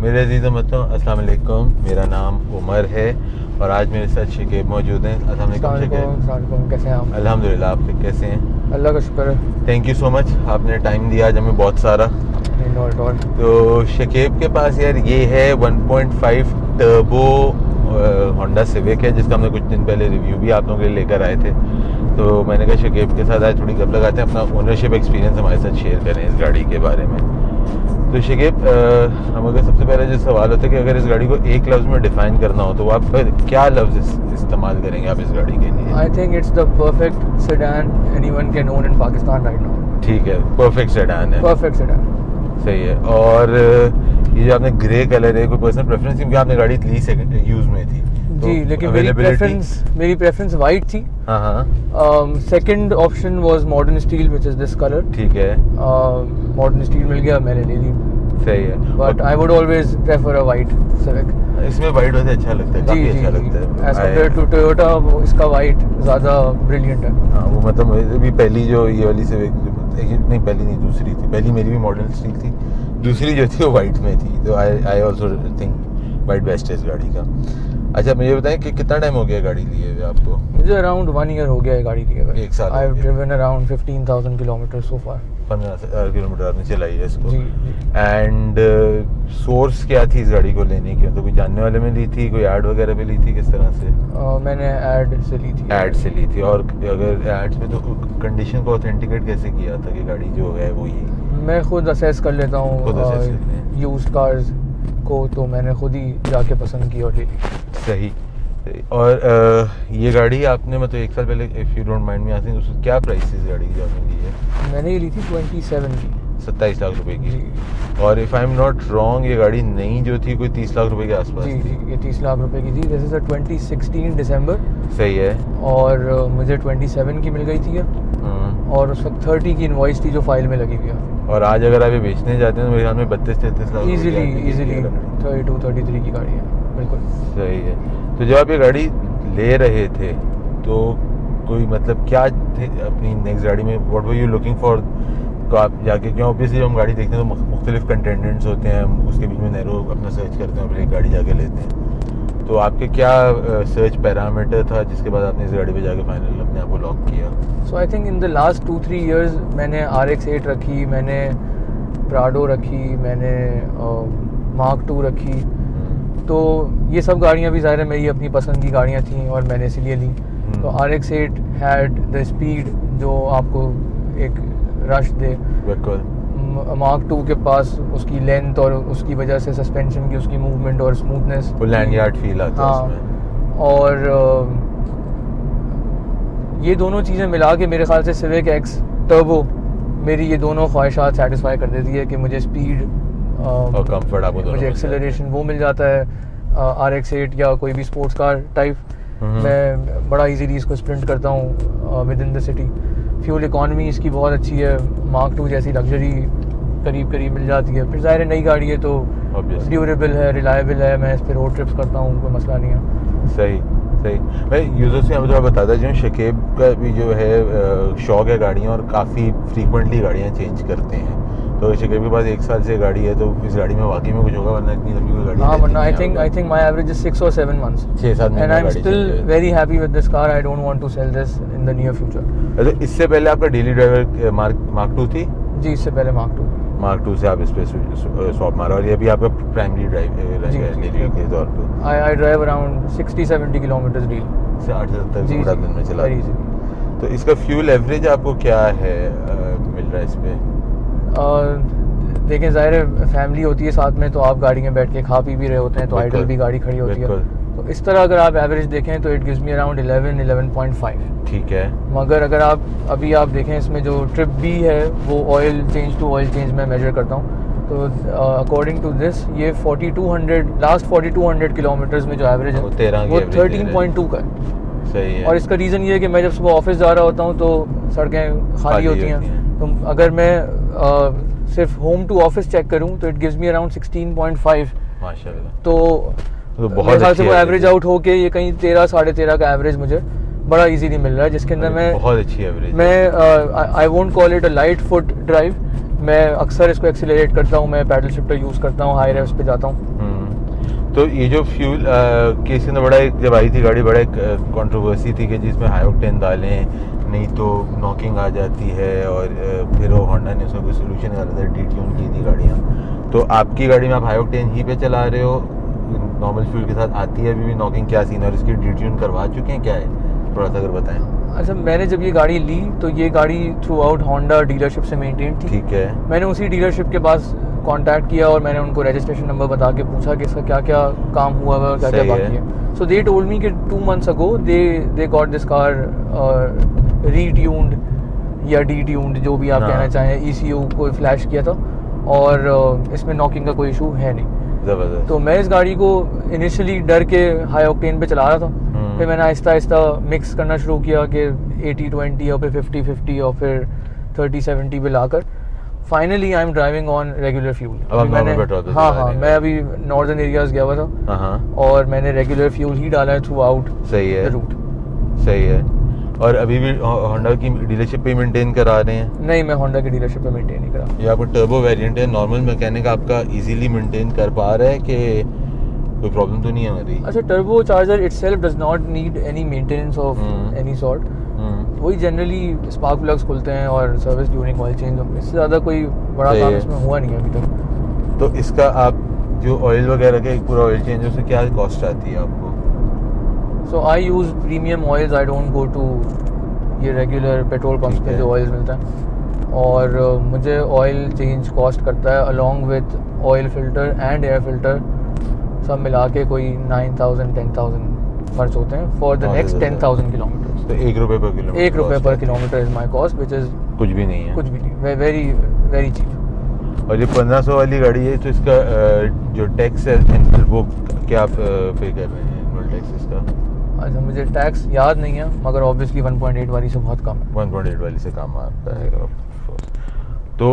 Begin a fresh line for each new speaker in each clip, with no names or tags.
मेरे अजीज़ मतलब अस्सलाम वालेकुम, मेरा नाम उमर है और आज मेरे साथ शकीब मौजूद हैं। अस्सलाम वालेकुम शकीब।
कैसे हैं आप?
अल्हम्दुलिल्लाह, आप कैसे हैं?
अल्लाह का शुक्र है।
थैंक यू सो मच, आपने टाइम दिया आज हमें बहुत सारा।
Not all.
तो शकीब के पास यार ये है 1.5 टर्बो होंडा सिविक है, जिसका हमने कुछ दिन पहले रिव्यू भी आप लोगों के लिए लेकर आए थे। तो मैंने कहा शकीब के साथ आज थोड़ी गप लगाते हैं, अपना ओनरशिप एक्सपीरियंस हमारे साथ शेयर करें इस गाड़ी के बारे में। तो शकीब, हम अगर सबसे पहले जो सवाल होता है कि अगर इस गाड़ी को एक लफ्ज़ में डिफ़ाइन करना हो तो आप क्या लफ्ज़ इस्तेमाल करेंगे आप इस गाड़ी के लिए?
आई think it's the perfect sedan anyone can own in Pakistan right now.
ठीक है, परफेक्ट सेडान है।
परफेक्ट सेडान
सही है। और ये जो आपने ग्रे कलर है, कोई पर्सनल प्रेफरेंस क्योंकि आपने गाड़ी ली सेकंड यूज़ में थी तो
जी, लेकिन मेरी प्रेफरेंस वाइट थी।
हाँ हाँ।
Second option was modern steel which is this colour.
ठीक है।
मॉडर्न स्टील मिल गया, मैंने ले ली।
सही है।
But I would always prefer a white civic.
इसमें वाइट वैसे अच्छा लगता है, काफी अच्छा लगता है
एज कंपेयर टू टोयोटा। इसका वाइट ज़्यादा ब्रिलियंट है।
हाँ, वो मतलब भी पहली जो ये वाली सिविक नहीं, पहली नहीं दूसरी थी, पहली मेरी भी मॉडर्न स्टील थी, दूसरी जो थी वो वाइट में थी। तो I also think white best है इस गाड़ी का। अच्छा, मुझे बताएं कि कितना टाइम हो गया गाड़ी लिए हुए आपको?
मुझे अराउंड 1 ईयर हो गया है गाड़ी लिए हुए।
1 साल।
I have driven around 15,000 kilometre so far.
15,000 kilometre आपने चलाई है इसको।
जी।
एंड सोर्स क्या थी इस गाड़ी को लेने की? मतलब कोई जानने वाले में ली थी, कोई ऐड वगैरह पे ली थी, किस तरह से?
मैंने ऐड से ली थी।
ऐड से ली थी। और अगर एड्स में तो कंडीशन को ऑथेंटिकेट कैसे किया था कि गाड़ी जो है वो ये?
मैं खुद असेस कर लेता हूँ यूज्ड कार्स को, तो मैंने खुद ही जाके पसंद की और ले ली।
सही। और ये गाड़ी आपने मतलब 1 साल पहले, if you don't mind me asking, उसकी क्या प्राइस थी इस गाड़ी की जो आपने ली है?
मैंने ये ली थी 27 की।
27 लाख रुपए की। और if I am not wrong ये गाड़ी नई जो थी कोई 30 लाख रुपए के आसपास
जी
थी।
जी, ये 30 लाख रुपए की थी। दिस इज 2016 दिसंबर।
सही है।
और मुझे 27 की मिल गई थी और उस वक्त 30 की इनवॉइस थी जो फाइल में लगी हुई है।
और आज अगर आप ये बेचने जाते हैं तो मेरे ख्याल में 32-33 लाख
इजीली 32-33 की गाड़ी है। बिल्कुल
सही है। तो जब आप ये गाड़ी ले रहे थे तो कोई मतलब क्या थे अपनी नेक्स्ट गाड़ी में, what were you looking for? तो आप जाके, क्यों ऑब्वियसली जब हम गाड़ी देखते हैं तो मुख्तलिफ कंटेंडेंट्स होते हैं, हम उसके बीच में नैरो अपना सर्च करते हैं, फिर एक गाड़ी जाके लेते हैं। तो आपके क्या सर्च पैरामीटर था जिसके बाद आपने इस गाड़ी पे जाके फाइनल अपने आप को लॉक किया?
So I think in the last 2-3 years मैंने RX-8 रखी, मैंने प्राडो रखी, मैंने मार्क 2 रखी। तो ये सब गाड़ियाँ भी ज़ाहिर है मेरी अपनी पसंद की गाड़ियाँ थी और मैंने इसलिए ली। तो RX-8 हैड द स्पीड जो आपको एक रश दे।
बिल्कुल।
मार्क 2 के पास उसकी लेंथ और उसकी वजह से सस्पेंशन की उसकी मूवमेंट और स्मूथनेस,
फुल लैंडयार्ड फील आता है उसमें।
और ये दोनों चीज़ें मिला के मेरे ख्याल से सिविक एक्स टर्बो मेरी ये दोनों ख्वाहिशात सेटिस्फाई कर देती है कि मुझे स्पीड
और कंफर्ट आपको
मुझे एक्सेलरेशन वो मिल जाता है। RX-8 या कोई भी स्पोर्ट्स कार टाइप मैं बड़ा इजीली इसको स्प्रिंट करता हूँ with in the city. Fuel economy इसकी बहुत अच्छी है। मार्क 2 जैसी लग्जरी करीब करीब मिल जाती है। फिर ज़ाहिर है नई गाड़ी है तो ड्यूरेबल है, रिलायबल है, मैं इस पर रोड ट्रिप्स करता हूँ, कोई मसला नहीं है।
सही सही। मैं यूज़र से हमें थोड़ा बताता जो शकीब का भी जो है शौक है गाड़ियाँ और काफ़ी फ्रीक्वेंटली गाड़ियाँ चेंज करते हैं। तो शकीब के पास 1 साल से गाड़ी है तो इस गाड़ी में वाकई में कुछ होगा, वरना इतनी लंबी कोई गाड़ी?
हाँ, वरना I think my average is 6 or 7 months
6-7 महीने।
And I am still very happy with this car. I don't want to sell this in the near future.
तो इससे पहले आपका डेली ड्राइवर मार्क 2 थी?
जी, इससे पहले मार्क 2
से आप इस पे स्वैप मारा और ये भी आपका प्राइमरी ड्राइव डेली के तौर पे?
I drive around 60-70 kilometre daily
से 8 से 70 पूरा दिन में चला।
तो
इसका फ्यूल एवरेज आपको क्या है मिल रहा है इस पे?
देखें, ज़ाहिर है फैमिली होती है साथ में तो आप गाड़ी में बैठ के खा पी भी रहे होते हैं तो आइडल भी गाड़ी खड़ी होती है। तो इस तरह अगर आप एवरेज देखें तो इट गिव्स मी अराउंड 11-11.5।
ठीक है। मगर
अगर आप देखें इसमें जो ट्रिप भी है वो oil change to oil change मैं मेजर करता हूँ तो अकॉर्डिंग टू दिस ये 4200 किलोमीटर्स में जो एवरेज है वो 13.2 का है।
सही है।
और इसका रीज़न ये है कि मैं जब सुबह ऑफिस जा रहा होता हूँ तो सड़कें खाली होती हैं। तो अगर मैं सिर्फ होम टू ऑफिस चेक करूं तो इट गिव्स मी अराउंड 16.5
माशाल्लाह।
तो बहुत ख्याल से वो एवरेज आउट होके ये कहीं 13-13.5 का एवरेज मुझे बड़ा इजीली मिल रहा है, जिसके अंदर मैं
बहुत अच्छी एवरेज।
मैं I won't call it a light foot drive, मैं अक्सर इसको एक्सीलरेट करता हूँ, मैं पैडल शिफ्टर यूज़ करता हूँ, हाई रेव्स पे जाता हूँ।
तो ये जो फ्यूल केस के अंदर बड़ा एक जब आई थी गाड़ी, बड़ा एक कंट्रोवर्सी थी कि जिसमें हाई ऑक्टेन डालें नहीं तो नॉकिंग आ जाती है, और फिर वो होंडा ने उसका कोई सोल्यूशन निकाला था, डी-ट्यून की थी गाड़ियाँ। तो आपकी गाड़ी में आप हाई ऑक्टेन ही पे चला रहे हो, नॉर्मल फ्यूल के साथ आती है अभी भी नॉकिंग, क्या सीन है, और इसकी डी-ट्यून करवा चुके हैं, क्या है, थोड़ा सा अगर बताएं।
अच्छा, मैंने जब ये गाड़ी ली तो ये गाड़ी थ्रू आउट होंडा डीलरशिप से मेंटेन थी।
ठीक है।
मैंने उसी डीलरशिप के पास कांटेक्ट किया और मैंने उनको रजिस्ट्रेशन नंबर बता के पूछा कि इसका क्या क्या काम हुआ है और क्या क्या
सही
बाकी है। सो दे टोल्ड मी कि 2 months ago they got this car retuned या डी-ट्यून्ड, जो भी आप
हाँ।
कहना चाहें, ECU को फ्लैश किया था और इसमें नॉकिंग का कोई इशू है नहीं।
ज़बरदस्त।
तो मैं इस गाड़ी को इनिशियली डर के हाई ऑक्टेन पे चला रहा था, फिर मैंने आहिस्ता आहिस्ता मिक्स करना शुरू किया कि 80-20 और फिर 50-50 और फिर 30-70 पे लाकर finally I am driving on regular fuel. हाँ, मैं अभी नॉर्दर्न एरियाज गया हुआ था और मैंने रेगुलर फ्यूल ही डाला है थ्रू आउट रूट।
सही है। और अभी भी होंडा की डीलरशिप पे मेंटेन करा रहे हैं?
नहीं, मैं होंडा की डीलरशिप पे मेंटेन नहीं करा।
ये आपका टर्बो वेरिएंट है, नॉर्मल मैकेनिक आपका इजीली मेंटेन कर पा रहा है कि कोई प्रॉब्लम तो नहीं है हमारी?
अच्छा, turbo charger itself does not need any maintenance of any sort. वही जनरली स्पार्क प्लग्स खुलते हैं और सर्विस ड्यूरिंग ऑयल चेंज, इससे ज़्यादा कोई बड़ा काम इसमें हुआ नहीं है अभी तक।
तो इसका आप जो ऑयल वगैरह का एक पूरा ऑयल चेंज है, उससे क्या कॉस्ट आती है आपको?
So I use premium oils, I don't go to ये रेगुलर पेट्रोल पंप्स पे जो ऑयल्स मिलता है, और मुझे ऑयल चेंज कॉस्ट करता है along with oil filter and air filter सब मिला के कोई 9,000-10,000 खर्च होते हैं फॉर द नेक्स्ट 10,000 किलोमीटर्स।
तो 1 रुपये पर किलोमीटर?
1 रुपये पर kilometre is my cost, which is
कुछ भी नहीं है।
कुछ भी नहीं, वेरी वेरी चीप।
और ये 1500 वाली गाड़ी है, तो इसका जो टैक्स है वो क्या आप पे कर रहे हैं, एनुअल टैक्स इसका?
अच्छा, मुझे टैक्स याद नहीं है, मगर ऑब्वियसली 1.8 वाली से बहुत कम है।
1.8 वाली से कम आता है। तो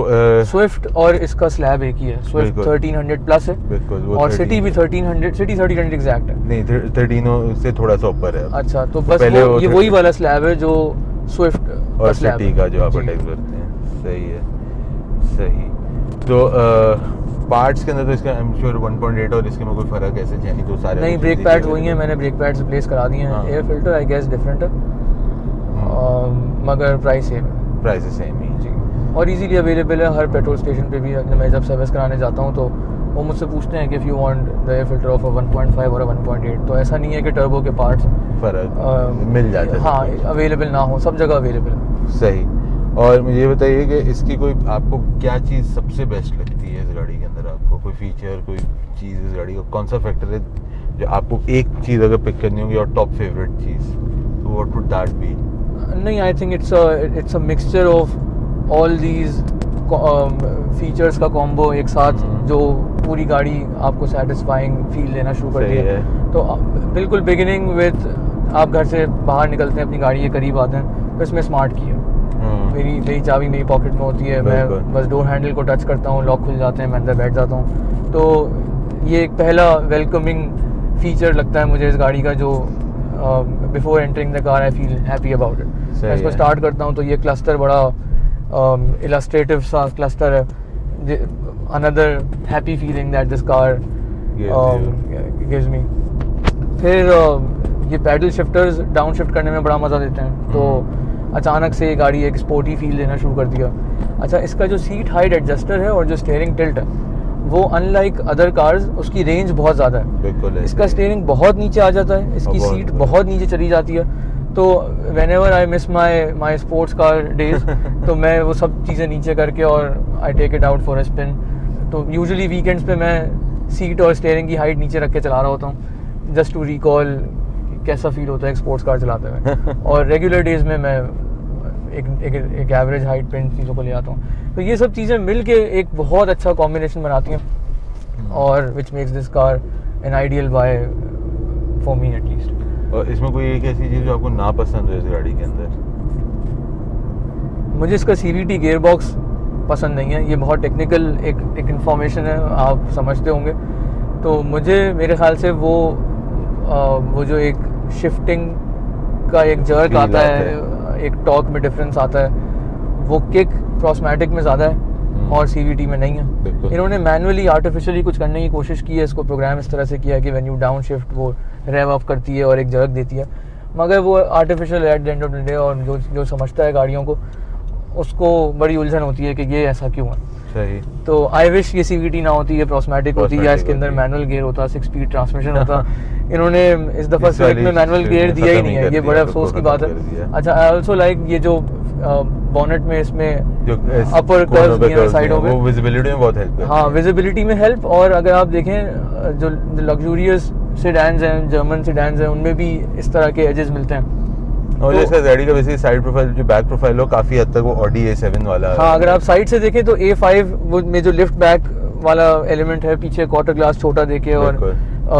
स्विफ्ट और इसका स्लैब एक ही है, स्विफ्ट 1300 प्लस है।
बिल्कुल।
और सिटी भी 1300, सिटी 1300 एग्जैक्ट है।
नहीं, 13 से थोड़ा सा ऊपर है।
अच्छा, तो बस वो ये वही वाला स्लैब है जो स्विफ्ट
और सिटी का जो आप टैक्स भरते हैं। सही है, सही। तो पार्ट्स के अंदर तो इसका आई एम श्योर 1.8 और इसके में कोई फर्क ऐसे है नहीं, तो सारे
नहीं, ब्रेक पैड्स वही हैं, मैंने ब्रेक पैड्स रिप्लेस करा दिए हैं। Air filter I guess different है, मगर प्राइस सेम है।
प्राइस सेम ही
जी, और इजीली अवेलेबल है हर पेट्रोल स्टेशन पे भी। मैं जब सर्विस कराने जाता हूँ तो वो मुझसे पूछते हैं कि if you want the air filter of 1.5 और 1.8, तो ऐसा नहीं है कि टर्बो के पार्ट्स
फर्क मिल जाते हैं।
हाँ, अवेलेबल ना हो, सब जगह अवेलेबल है।
सही। और मुझे ये बताइए कि इसकी कोई आपको क्या चीज़ सबसे बेस्ट लगती है इस गाड़ी के अंदर? आपको कोई फीचर, कोई चीज़ इस गाड़ी का कौन सा फैक्टर है जो आपको एक चीज़ अगर पिक करनी होगी और टॉप फेवरेट चीज़, तो व्हाट वुड दैट बी?
नहीं, I think it's a mixture of all these features का कॉम्बो एक साथ जो पूरी गाड़ी आपको सेटिस्फाइंग फील देना शुरू कर दिया है। तो बिल्कुल बिगिनिंग विद आप घर से बाहर निकलते हैं, अपनी गाड़ी के करीब आते हैं, तो इसमें स्मार्ट की है। मेरी चाबी मेरी पॉकेट में होती है, मैं बस डोर हैंडल को टच करता हूँ, लॉक खुल जाते हैं, मैं अंदर बैठ जाता हूँ। तो ये एक पहला वेलकमिंग फीचर लगता है मुझे इस गाड़ी का, जो before entering the car I feel happy about it. मैं इसको स्टार्ट करता हूँ तो ये क्लस्टर बड़ा इलस्ट्रेटिव सा क्लस्टर है, another happy feeling that this car gives me. फिर ये पैडल शिफ्टर्स डाउन शिफ्ट करने में बड़ा मज़ा देते हैं, तो अचानक से ये गाड़ी एक स्पोर्टी फील देना शुरू कर दिया। अच्छा, इसका जो सीट हाइट एडजस्टर है और जो स्टीयरिंग टिल्ट है, वो अनलाइक अदर कार्स उसकी रेंज बहुत ज़्यादा है।
बिल्कुल।
इसका स्टीयरिंग बहुत नीचे आ जाता है, इसकी सीट बहुत नीचे चली जाती है। तो whenever I miss my sports car days तो मैं वो सब चीज़ें नीचे करके और I take it out for a spin. तो यूजुअली वीकेंड्स पे मैं सीट और स्टीयरिंग की हाइट नीचे रख के चला रहा होता हूँ, जस्ट टू रिकॉल कैसा फील होता है एक स्पोर्ट्स कार चलाते हुए। और रेगुलर डेज में मैं एक एवरेज हाइट पे इन चीज़ों को ले आता हूँ। तो ये सब चीज़ें मिल के एक बहुत अच्छा कॉम्बिनेशन बनाती हैं, और which makes this car an ideal buy for me at least.
और इसमें कोई एक ऐसी चीज़ जो आपको ना पसंद हो इस गाड़ी के अंदर?
मुझे इसका CVT गियर बॉक्स पसंद नहीं है। ये बहुत टेक्निकल एक इंफॉर्मेशन है, आप समझते होंगे। तो मुझे मेरे ख्याल से वो जो एक शिफ्टिंग का एक जर्क आता है, एक टॉर्क में डिफरेंस आता है, वो किक क्रॉसमैटिक में ज़्यादा है और CVT में नहीं है।
बिल्कुल।
इन्होंने मैनुअली आर्टिफिशियली कुछ करने की कोशिश की है, इसको प्रोग्राम इस तरह से किया है कि व्हेन यू डाउन शिफ्ट वो रेव अप करती है और एक जर्क देती है, मगर वो artificial at the end of the day, और जो समझता है गाड़ियों को उसको बड़ी उलझन होती है कि ये ऐसा क्यों है।
सही।
तो आई विश ये CVT ना होती, ये प्रोस्मैटिक होती, या इसके अंदर
होती है।
मैनुअल गियर होता, 6 स्पीड ट्रांसमिशन होता। इन्होंने इस दफ़ा
इस
सिविक में
वाली
मैनुअल गियर दिया ही
खत्म
नहीं
ही
है,
कर
ये
दिया,
बड़ा
तो
अफसोस की
खत्म
बात
कर दिया।
है। अच्छा, आई ऑल्सो लाइक ये जो बॉनेट में इसमें
जो
अपर कर्व्स दिए हैं साइडों पे,
वो विजिबिलिटी में बहुत हेल्प करती
हाँ
है।
विजिबिलिटी में हेल्प। और अगर आप देखें जो लग्जूरियस सेडान्स हैं, जर्मन सेडान्स हैं, उनमें भी इस तरह के एजेस मिलते हैं।
और
तो-
इसका गाड़ी का वैसे साइड प्रोफाइल, जो बैक प्रोफाइल हो, काफी हद तक वो ऑडी A7 वाला।
हाँ, अगर आप साइड से देखें तो A5 वो में जो लिफ्ट बैक वाला एलिमेंट है, पीछे क्वार्टर ग्लास छोटा देके, और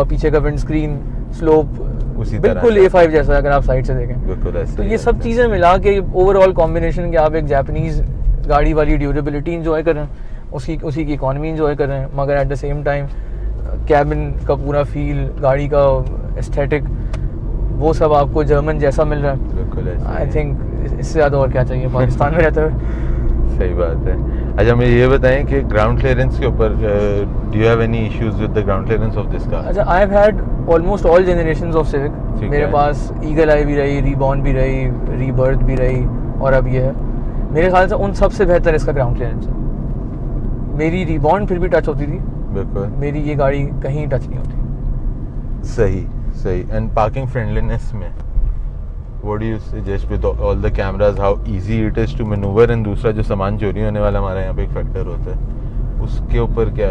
पीछे का विंड स्क्रीन स्लोप
उसी तरह
बिल्कुल
से।
A5 जैसा है अगर आप साइड से देखें।
बिल्कुल ऐसे
तो
ही
ये
है।
सब चीज़ें मिला के ओवरऑल कॉम्बिनेशन के आप एक जापानीज़ गाड़ी वाली ड्यूरेबिलिटी इंजॉय कर रहे हैं, उसी की इकॉनमी इंजॉय कर रहे हैं, मगर at the same time cabin का पूरा फील, गाड़ी का एस्थेटिक, वो सब आपको जर्मन जैसा मिल रहा है।
बिल्कुल ऐसे ही
आई
है।
थिंक इससे ज़्यादा और क्या चाहिए पाकिस्तान में रहते हुए।
सही बात है। अच्छा, मुझे ये बताएं कि ग्राउंड क्लियरेंस के ऊपर do you have any issues with the ground clearance of this car?
अच्छा, I have had almost all generations of Civic.
ठीक
मेरे
है।
पास ईगल आई भी रही, रीबॉर्न भी रही, रीबर्थ भी रही, और अब ये है। मेरे ख्याल से उन सबसे बेहतर इसका ग्राउंड क्लियरेंस है। मेरी रीबॉर्न फिर भी टच होती थी,
बिल्कुल
मेरी ये गाड़ी कहीं टच नहीं होती।
सही। सही। एंड पार्किंग फ्रेंडलीनेस में what do you suggest with all the cameras, how easy it is to maneuver? And दूसरा जो सामान चोरी होने वाला हमारे यहाँ पे एक फैक्टर होता है, उसके ऊपर क्या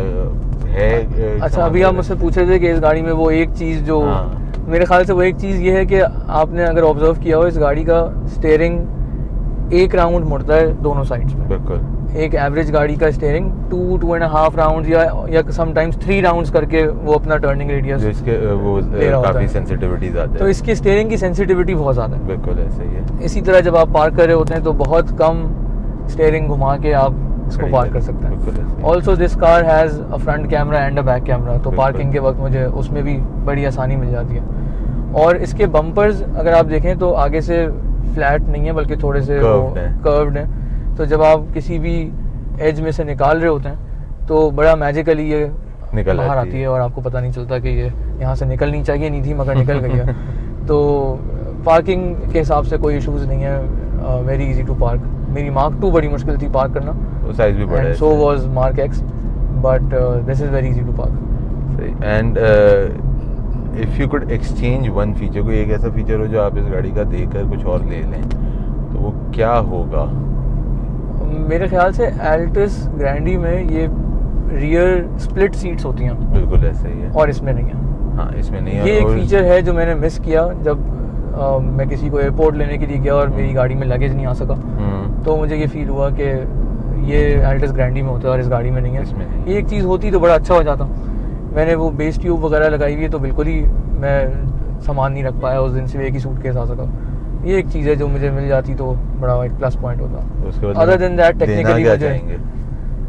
है?
अच्छा, अभी आप मुझसे पूछ रहे थे कि इस गाड़ी में वो एक चीज़ जो
हाँ।
मेरे ख्याल से वो एक चीज़ ये है कि आपने अगर ऑब्जर्व किया हो, इस गाड़ी का स्टेयरिंग एक राउंड मुड़ता है दोनों साइड्स में।
बिल्कुल।
एक एवरेज गाड़ी का स्टेयरिंग 2.5 राउंड या समटाइम्स 3 राउंड्स करके वो अपना टर्निंग रेडियस
जो इसके वो
ले रहा होता
काफ़ी
है।
सेंसिटिविटीज आते हैं।
तो इसकी स्टेयरिंग की सेंसिटिविटी बहुत ज़्यादा है।
बिल्कुल ऐसे ही है।
इसी तरह जब आप पार्क कर रहे होते हैं तो बहुत कम स्टेयरिंग घुमा के आप इसको
खड़ी
पार्क कर
है।
सकते हैं।
बिल्कुल ऐसे ही।
Also this car has a front camera and a back camera, तो
बिल्कुल।
पार्किंग के वक्त मुझे उसमें भी बड़ी आसानी मिल जाती है। और इसके बम्पर्स अगर आप देखें तो आगे से फ्लैट नहीं है, बल्कि थोड़े से कर्व्ड हैं। तो जब आप किसी भी एज में से निकाल रहे होते हैं तो बड़ा मैजिकली ये
निकल
बाहर
आती
आती है, और आपको पता नहीं चलता कि ये यहाँ से निकलनी चाहिए नहीं थी मगर निकल गई है। तो पार्किंग के हिसाब से कोई इश्यूज़ नहीं है, वेरी इजी टू पार्क। मेरी Mark 2 बड़ी मुश्किल थी पार्क करना,
वो साइज भी बड़ा है।
And so was Mark X, but this is very easy to park.
सही। And if you could exchange one feature, कोई एक ऐसा फीचर हो जो आप इस गाड़ी का देकर कुछ और ले लें, तो वो क्या होगा?
मेरे ख्याल से एल्टिस ग्रैंडी में ये रियर स्प्लिट सीट्स होती हैं,
बिल्कुल ऐसे ही है।
और इसमें नहीं है।
हाँ, इसमें नहीं है।
ये एक
और
फीचर है जो मैंने मिस किया जब मैं किसी को एयरपोर्ट लेने के लिए गया और मेरी गाड़ी में लगेज नहीं आ सका, तो मुझे ये फील हुआ कि ये एल्टिस ग्रैंडी में होता है और इस गाड़ी में नहीं है।
इसमें नहीं।
ये एक चीज़ होती तो बड़ा अच्छा हो जाता। मैंने वो बेस ट्यूब वगैरह लगाई हुई है, तो बिल्कुल ही मैं सामान नहीं रख पाया उस दिन, सिर्फ एक ही सूटकेस आ सका। ये एक चीज़ है जो मुझे मिल जाती तो बड़ा एक प्लस पॉइंट होता।
उसके बाद
अदर देन दैट
देना
टेक्निकली
क्या
मुझे
चाहेंगे?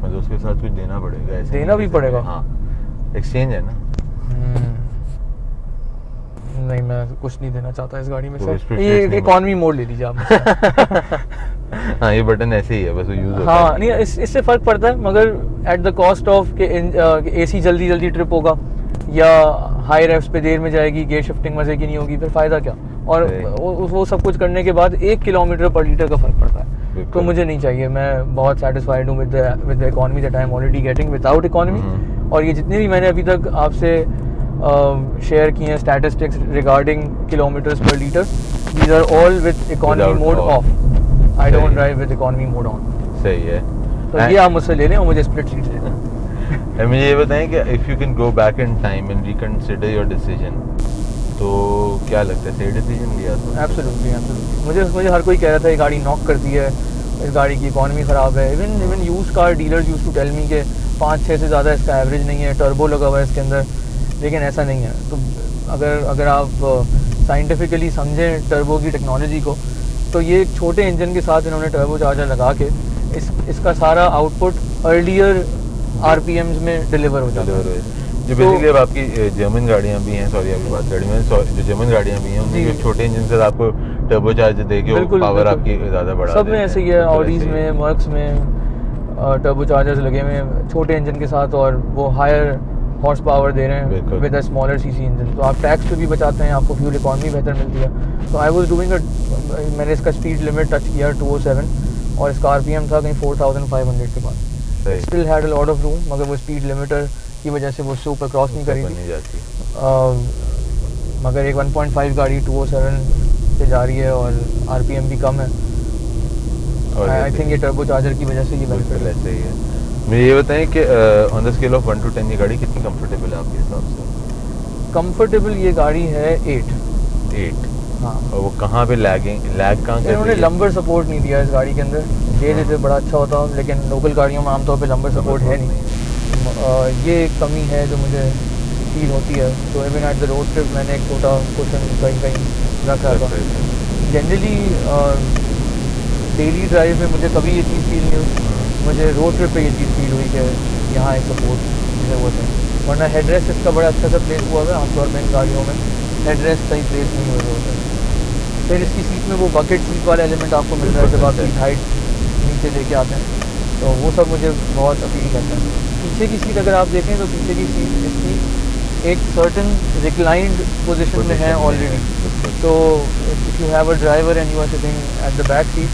मतलब उसके साथ कुछ देना पड़ेगा? ऐसे
देना
नहीं
भी
दे
पड़ेगा।
सकते। हाँ, एक्सचेंज है ना।
नहीं, मैं कुछ नहीं देना चाहता इस गाड़ी में
तो
से।
इस पे
ये
नहीं-
इकॉनमी मोड ले लीजिए आप।
हाँ, ये बटन ऐसे ही है, बस वो यूज होता
हाँ,
है।
नहीं इससे फ़र्क पड़ता है, मगर एट द कॉस्ट ऑफ के AC जल्दी जल्दी ट्रिप होगा, या हाई रेव्स पे देर में जाएगी, गियर शिफ्टिंग मज़े की नहीं होगी, फिर फ़ायदा क्या? और
सही।
वो सब कुछ करने के बाद 1 किलोमीटर पर लीटर का फ़र्क पड़ता है।
बिल्कुल।
तो मुझे नहीं चाहिए। मैं बहुत सेटिस्फाइड हूँ with the economy that I am already getting without economy. और ये जितने भी मैंने अभी तक आपसे शेयर किए हैं statistics regarding kilometres per litre, these are all with economy
Without
mode
off.
Off. I
सही।
Don't drive with economy mode on.
सही है।
तो ये आप मुझसे ले लें और मुझे स्प्लिट सीट दे दें।
And मुझे ये बताएं कि if you can go back in time and reconsider your decision, तो क्या लगता है सही डिसीजन लिया तो?
एब्सोल्युटली। मुझे हर कोई कह रहा था ये गाड़ी नॉक करती है, इस गाड़ी की इकॉनमी ख़राब है। Even used car dealers used to tell me के 5-6 से ज़्यादा इसका एवरेज नहीं है, टर्बो लगा हुआ है इसके अंदर, लेकिन ऐसा नहीं है। तो अगर आप साइंटिफिकली समझें टर्बो की टेक्नोलॉजी को, तो ये एक छोटे इंजन के साथ इन्होंने टर्बो चार्जर लगा के इसका सारा आउटपुट अर्लियर RPMs में डिलीवर हो जाता है।
जो बेसिकली अब आपकी जर्मन गाड़ियाँ भी हैं, सॉरी आपकी बात गाड़ी में, जो जर्मन गाड़ियाँ भी हैं उनमें
जी।
छोटे इंजन से आपको टर्बो चार्जर देके
बिल्कुल,
पावर
बिल्कुल।
आपकी ज़्यादा बढ़ा
सब में
देते
ऐसे ही
हैं।
है,
बिल्कुल
ऑडीज
ऐसे ही है।
में, मर्क्स में, टर्बो चार्जर्स लगे हुए हैं छोटे इंजन के साथ, और वो हायर हॉर्स पावर दे रहे हैं
बिल्कुल।
With a smaller CC engine, तो आप टैक्स पे भी बचाते हैं, आपको फ्यूल इकॉनमी बेहतर मिलती है। तो आई वाज डूइंग मैंने इसका स्पीड लिमिट टच किया 207 और इसका आरपीएम था कहीं 4500 के पास।
सही।
Still had a lot of room, मगर वो स्पीड लिमिटर की वजह से वो उससे ऊपर क्रॉस नहीं करी
ऊपर
थी।
नहीं जाती।
मगर एक 1.5 गाड़ी 207 पे जा रही है और आरपीएम भी कम है।
और
आई थिंक ये टर्बो चार्जर की वजह से ये
बिल्कुल
बेनिफिट है।
ऐसे ही है। मुझे ये बताएं कि on the scale of 1 to 10 ये गाड़ी कितनी कंफर्टेबल है आपके हिसाब से?
कंफर्टेबल ये गाड़ी है 8।
8।
हाँ,
और वो कहाँ पे लैग कहाँ कर
इन्होंने
रही है?
लंबर सपोर्ट नहीं दिया इस गाड़ी के अंदर, दे देते बड़ा अच्छा होता, लेकिन लोकल गाड़ियों में आमतौर पे लंबर सपोर्ट है नहीं। ये एक कमी है जो मुझे फील होती है। तो even at the road trip मैंने एक छोटा क्वेश्चन कहीं रखा था। जनरली डेली ड्राइव में मुझे कभी ये चीज़ फील नहीं हुई, मुझे रोड ट्रिप पे ये चीज़ फील हुई कि यहाँ एक सपोर्ट की ज़रूरत है। वरना हेडरेस्ट इसका बड़ा अच्छा सा प्लेस हुआ है, आमतौर पर इन गाड़ियों में हेडरेस्ट सही प्लेस नहीं हुए होता है। फिर इसकी सीट में वो बकेट सीट वाला एलिमेंट आपको मिल रहा है जब आप सीट हाइट नीचे लेके आते हैं, तो वो सब मुझे बहुत अपील करता है। पीछे की सीट अगर आप देखें तो पीछे की सीट इसकी एक सर्टन रिक्लाइंड पोजीशन में है ऑलरेडी। तो if you have a driver and you are sitting at the back seat,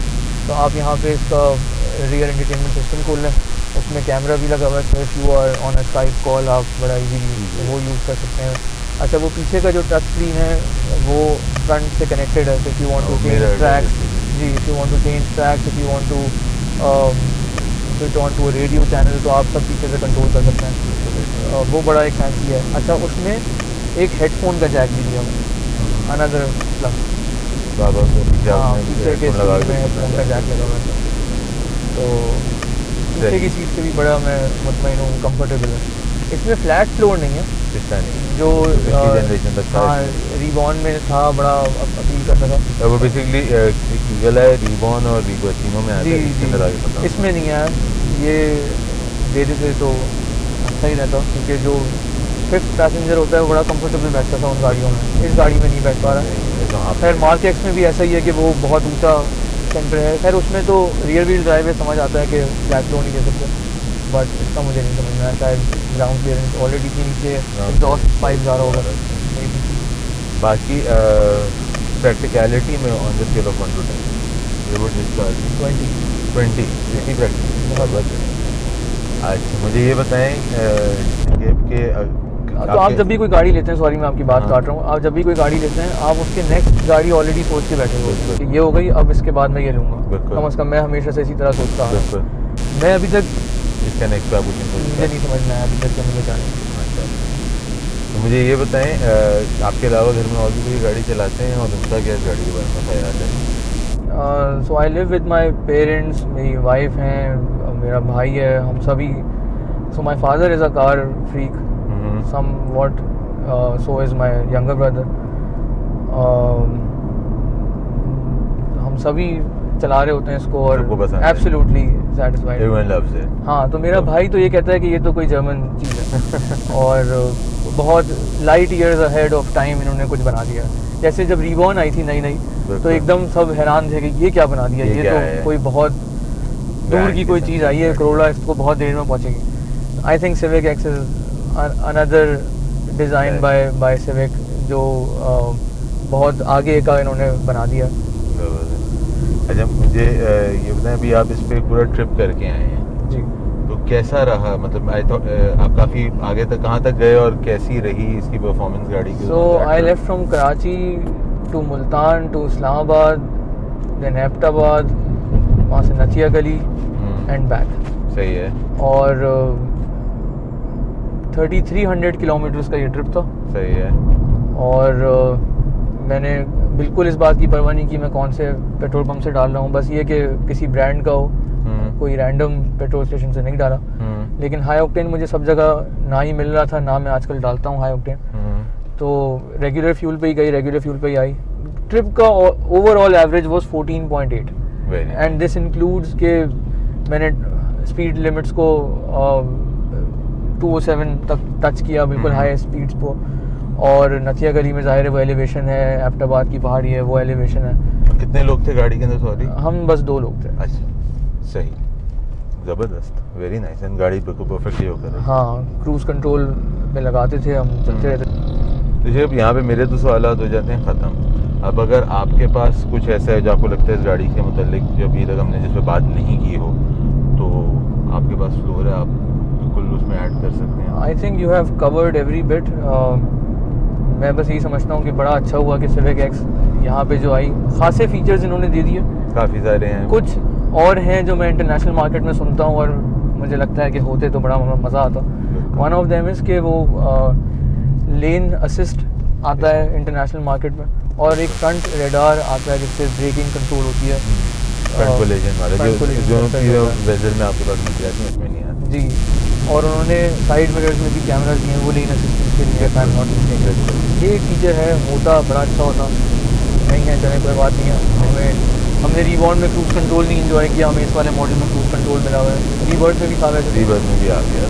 तो आप यहाँ पे इसका रियर एंटरटेनमेंट सिस्टम खोल लें, उसमें कैमरा भी लगा हुआ है, तो if you are on a Skype call आप बड़ा इजीली वो यूज़ कर सकते हैं। अच्छा, वो पीछे का जो टच स्क्रीन है वो फ्रंट से कनेक्टेड है, तो if you want to change track, जी if you want to change track, if you want to switch on to radio channel, तो आप सब पीछे से कंट्रोल कर सकते हैं। वो बड़ा एक फैंसी है। अच्छा, उसमें एक हेडफोन का जैक भी दिया हुआ, अनदर प्लस।
बाबा को पीछे
हाँ,
आपने
पीछे के
हेडफोन लगा
सीट में हेडफोन का जैक लगा हुआ है, तो पीछे की सीट से भी बड़ा मैं मुतमईन हूँ, कंफर्टेबल है। इसमें फ्लैट फ्लोर नहीं है
पिछला नहीं
जो
जनरेशन तक था।
हाँ रिबॉन में था, बड़ा अपील करता था।
वो बेसिकली ईगल है, रिबॉन और रीगो तीनों में आता
जी
है, इसके अंदर आगे
जी,
पता
इसमें नहीं है, ये दे देते तो अच्छा ही रहता, क्योंकि जो 5th पैसेंजर होता है वो बड़ा कंफर्टेबल बैठता था उन गाड़ियों में, इस गाड़ी में नहीं बैठ पा रहा है। खैर मार्क एक्स में भी ऐसा ही है कि वो बहुत ऊंचा सेंटर है, खैर उसमें तो रियर व्हील ड्राइव है, समझ आता है कि फ्लैट फ्लोर नहीं दे सकते, बट इसका मुझे नहीं समझ में आया, शायद ग्राउंड क्लियरेंस ऑलरेडी थी नीचे, एग्जॉस्ट पाइप जा रहा होगा।
बाकी प्रैक्टिकलिटी में on the scale of 1 to 10 ये वो डिस्चार्ज 20 इसी प्रैक्टिस बहुत। अच्छा, मुझे ये बताएं कि
तो आप जब भी कोई गाड़ी लेते हैं, सॉरी मैं आपकी बात
हाँ।
काट रहा हूँ, आप जब भी कोई गाड़ी लेते हैं आप उसके नेक्स्ट गाड़ी ऑलरेडी सोच के बैठे हो
बिल्कुल।
कि ये हो गई, अब इसके बाद मैं ये लूँगा,
बिल्कुल।
कम से कम मैं हमेशा से इसी तरह सोचता हूँ।
बिल्कुल।
मैं अभी तक
इसका नेक्स्ट आप
मुझे नहीं समझ में आया अभी तक कि मुझे क्या है।
तो मुझे ये बताएं आपके अलावा घर में और भी कोई गाड़ी चलाते हैं और उनका क्या इस गाड़ी के बारे में ख्याल है?
So I live with my parents, मेरी वाइफ हैं, मेरा भाई है, हम सभी। So my father is a car freak somewhat, so is my younger brother. हम सभी चला रहे होते हैं इसको और
सबको पसंद है।
Absolutely satisfied.
Everyone loves it.
हाँ, तो मेरा भाई तो ये कहता है कि ये तो कोई जर्मन चीज़ है और बहुत light years ahead of time इन्होंने कुछ बना दिया। जैसे जब रिबॉन आई थी नई नई, तो
बिल्कुल।
एकदम सब हैरान थे कि ये क्या बना दिया,
ये
ये
क्या
तो
है?
कोई बहुत दूर की कोई चीज़ आई है, करोड़ा इसको बहुत देर में पहुँचेगी। I think civic x is another design by civic, जो बहुत आगे का इन्होंने बना दिया।
अच्छा, मुझे ये बताएं अभी आप इस पे पूरा ट्रिप करके आए हैं,
जी,
तो कैसा रहा? मतलब आप काफ़ी आगे तक कहाँ तक गए और कैसी रही इसकी परफॉर्मेंस गाड़ी की?
So I left from Karachi to Multan to Islamabad, then Abbottabad, वहाँ से नथिया गली एंड बैक।
सही है।
और 3300 किलोमीटर्स का ये ट्रिप था।
सही है।
और मैंने बिल्कुल इस बात की परवाह नहीं कि मैं कौन से पेट्रोल पंप से डाल रहा हूँ, बस ये कि किसी ब्रांड का हो, कोई रैंडम पेट्रोल स्टेशन से नहीं डाला। लेकिन हाई ऑक्टेन मुझे सब जगह ना ही मिल रहा था, ना मैं आजकल डालता हूँ हाई ऑक्टेन, तो रेगुलर फ्यूल पे ही गई, रेगुलर फ्यूल पे ही आई। ट्रिप का overall average was 14.8 and this includes के मैंने स्पीड लिमिट्स को 207 तक टच किया, बिल्कुल हाई स्पीड्स को। और नथिया गली में ज़ाहिर है वो एलिवेशन है, एबटाबाद की पहाड़ी है, वो एलिवेशन है।
कितने लोग थे गाड़ी के अंदर? सॉरी,
हम बस 2 लोग थे।
अच्छा, सही, ज़बरदस्त, वेरी नाइस। एंड गाड़ी बिल्कुल परफेक्टली होकर है।
हाँ, क्रूज़ कंट्रोल में लगाते थे हम, चलते रहते।
तो जब यहाँ पे मेरे तो सवालात हो जाते हैं ख़त्म। अब अगर आपके पास कुछ ऐसा है जो आपको लगता है इस गाड़ी के मुतालिक जो अभी तक हमने जिस पर बात नहीं की हो, तो आपके पास फ्लोर है, आप बिल्कुल उसमें ऐड कर सकते हैं।
I think you have covered every bit. मैं बस यही समझता हूँ कि बड़ा अच्छा हुआ कि सिविक एक्स यहाँ पे जो आई, खासे फीचर्स इन्होंने दे दिए।
काफ़ी सारे हैं।
कुछ और हैं जो मैं इंटरनेशनल मार्केट में सुनता हूँ और मुझे लगता है कि होते तो बड़ा मज़ा आता। वन ऑफ देम इज़ के वो लेन असिस्ट आता है इंटरनेशनल मार्केट में, और एक फ्रंट रेडार आता है जिससे ब्रेकिंग कंट्रोल होती है।
फ्रंट कोलिजन वाला
front collision
जो
sensor होता है।
वेजल में आपके पास मिल जाती है, उसमें नहीं आता।
जी, और उन्होंने साइड मिरर्स में भी कैमराज दिए हैं, वो लेन असिस्टेंस के लिए। आई एम नॉट मिस्टेकन, ये फीचर है, होता बड़ा अच्छा होता। नहीं है, चले कोई बात नहीं है। हमने रीबॉर्न में क्रूज कंट्रोल नहीं एंजॉय किया, हमें इस वाले मॉडल में क्रूज कंट्रोल मिला हुआ है। रीबर्थ में भी था वैसे।
रीबर्थ में भी आ गया।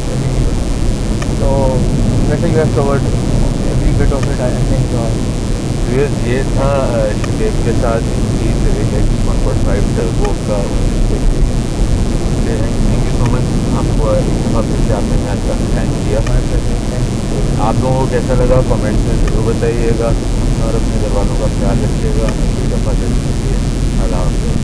तो वैसे you have covered every bit of it, I think.
तो ये था शेप के साथ इनकी सिविक एक्स 1.5 टर्बो का। थैंक यू सो मच, आपको एक दफ़ा फिर से आपने यहाँ का टाइम दिया। आप लोगों को कैसा लगा कमेंट्स में ज़रूर बताइएगा, और अपने घर वालों का ख्याल रखिएगा। अगली दफ़ा जल्दी। अल्लाह हाफ़िज़।